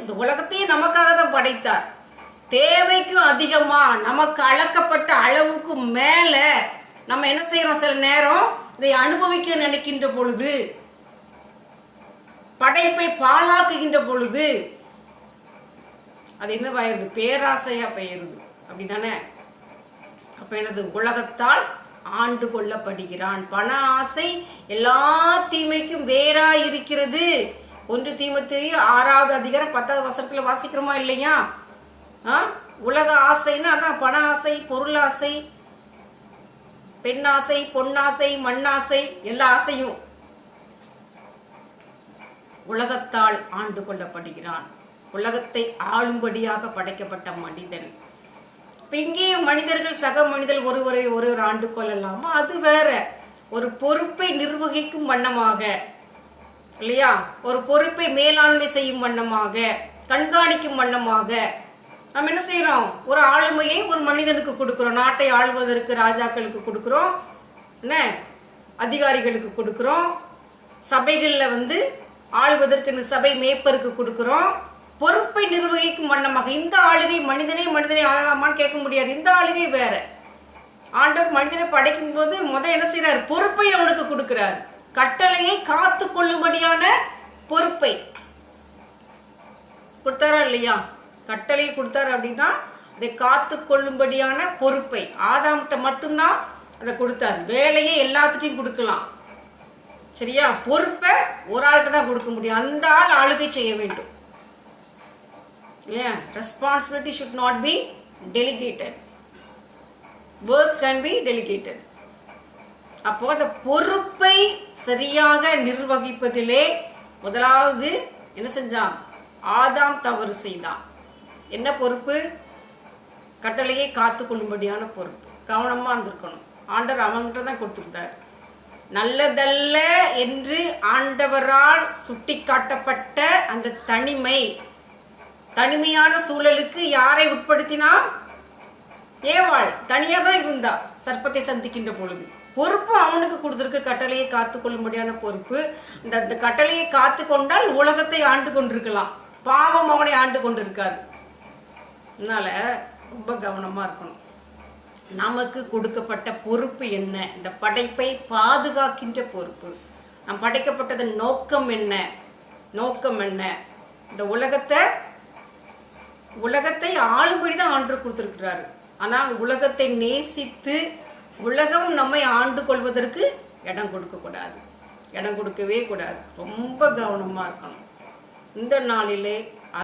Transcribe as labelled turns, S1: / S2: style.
S1: இந்த உலகத்தையே நமக்காக தான் படைத்தார். தேவைக்கும் அதிகமாக நமக்கு அளக்கப்பட்ட அளவுக்கு மேலே நம்ம என்ன செய்கிறோம்? சில நேரம் இதை அனுபவிக்க நினைக்கின்ற பொழுது, படைப்பை பாழாக்குகின்ற பொழுது அது என்னவாயிருது? பேராசையாக பெயருது. அப்படி தானே? அப்போ என்னது? உலகத்தால் ஆண்டு கொள்ளப்படுகிறான். பண ஆசை எல்லா தீமைக்கும் வேறாக இருக்கிறது. 1 தீமோத்தேயு 6வது அதிகாரம் 10வது வசனத்தில் வாசிக்கிறோமா இல்லையா? உலக ஆசைன்னா அதான் பண ஆசை, பொருள் ஆசை, பெண்ணாசை, பொன்னாசை, மண்ணாசை, எல்லா ஆசையும். உலகத்தால் ஆண்டு கொள்ளப்படுகிறான். உலகத்தை ஆளும்படியாக படைக்கப்பட்ட மனிதன். இப்போ இங்கே மனிதர்கள் சக மனிதர் ஒருவரை ஒருவர் ஆண்டு கொள்ளலாமா? அது வேற. ஒரு பொறுப்பை நிர்வகிக்கும் வண்ணமாக இல்லையா? ஒரு பொறுப்பை மேலாண்மை செய்யும் வண்ணமாக, கண்காணிக்கும் வண்ணமாக நம்ம என்ன செய்கிறோம்? ஒரு ஆளுமையை ஒரு மனிதனுக்கு கொடுக்குறோம். நாட்டை ஆள்வதற்கு ராஜாக்களுக்கு கொடுக்குறோம், என்ன அதிகாரிகளுக்கு கொடுக்குறோம். சபைகளில் ஆள்வதற்கு சபை மேய்ப்பருக்கு கொடுக்குறோம். பொறுப்பை நிர்வகிக்கும் வண்ணமாக. இந்த ஆளுகை மனிதனை ஆளலாமான்னு கேட்க முடியாது. இந்த ஆளுகை வேற. ஆண்டவர் மனிதனை படைக்கும் போது என்ன செய்கிறார்? பொறுப்பை அவனுக்கு கொடுக்கிறார். கட்டளையை காத்து கொள்ளும்படியான பொறுப்பை கொடுத்தாரா இல்லையா? கட்டளையை கொடுத்தாரு அப்படின்னா அதை காத்து கொள்ளும்படியான பொறுப்பை ஆதாம்கிட்ட மட்டும்தான் அதை கொடுத்தாரு. வேலையை எல்லாத்துட்டையும் கொடுக்கலாம், சரியா? பொறுப்பை ஒரு ஆள்கிட்ட தான் கொடுக்க முடியும். அந்த ஆள் ஆளுகை செய்ய வேண்டும் இல்லையா? Responsibility should not be delegated, work can be delegated. அப்போ அந்த பொறுப்பை சரியாக நிர்வகிப்பதிலே முதலாவது என்ன செஞ்சான்? ஆதாம் தவறு செய்தான். என்ன பொறுப்பு? கட்டளையை காத்து கொள்ளும்படியான பொறுப்பு. கவனமாக இருந்திருக்கணும். ஆண்டவர் அவங்ககிட்ட தான் கொடுத்துருந்தார். நல்லதல்ல என்று ஆண்டவரால் சுட்டி காட்டப்பட்ட அந்த தனிமையான சூழலுக்கு யாரை உட்படுத்தினா? ஏவாள் தனியாக தான் இருந்தா சர்ப்பத்தை சந்திக்கின்ற பொழுது. பொறுப்பு அவனுக்கு கொடுத்துருக்கு, கட்டளையை காத்து கொள்ளும்படியான பொறுப்பு. இந்த கட்டளையை காத்து கொண்டால் உலகத்தை ஆண்டு கொண்டிருக்கலாம், பாவம் அவனை ஆண்டு கொண்டு இருக்காது. அதனால் ரொம்ப கவனமாக இருக்கணும். நமக்கு கொடுக்கப்பட்ட பொறுப்பு என்ன? இந்த படைப்பை பாதுகாக்கின்ற பொறுப்பு. நாம் படைக்கப்பட்டதன் நோக்கம் என்ன? இந்த உலகத்தை ஆளும்படி தான் ஆண்டு கொடுத்துருக்கிறாரு. ஆனால் உலகத்தை நேசித்து உலகம் நம்மை ஆண்டு கொள்வதற்கு இடம் கொடுக்கக்கூடாது, இடம் கொடுக்கவே கூடாது. ரொம்ப கவனமாக இருக்கணும். இந்த நாளிலே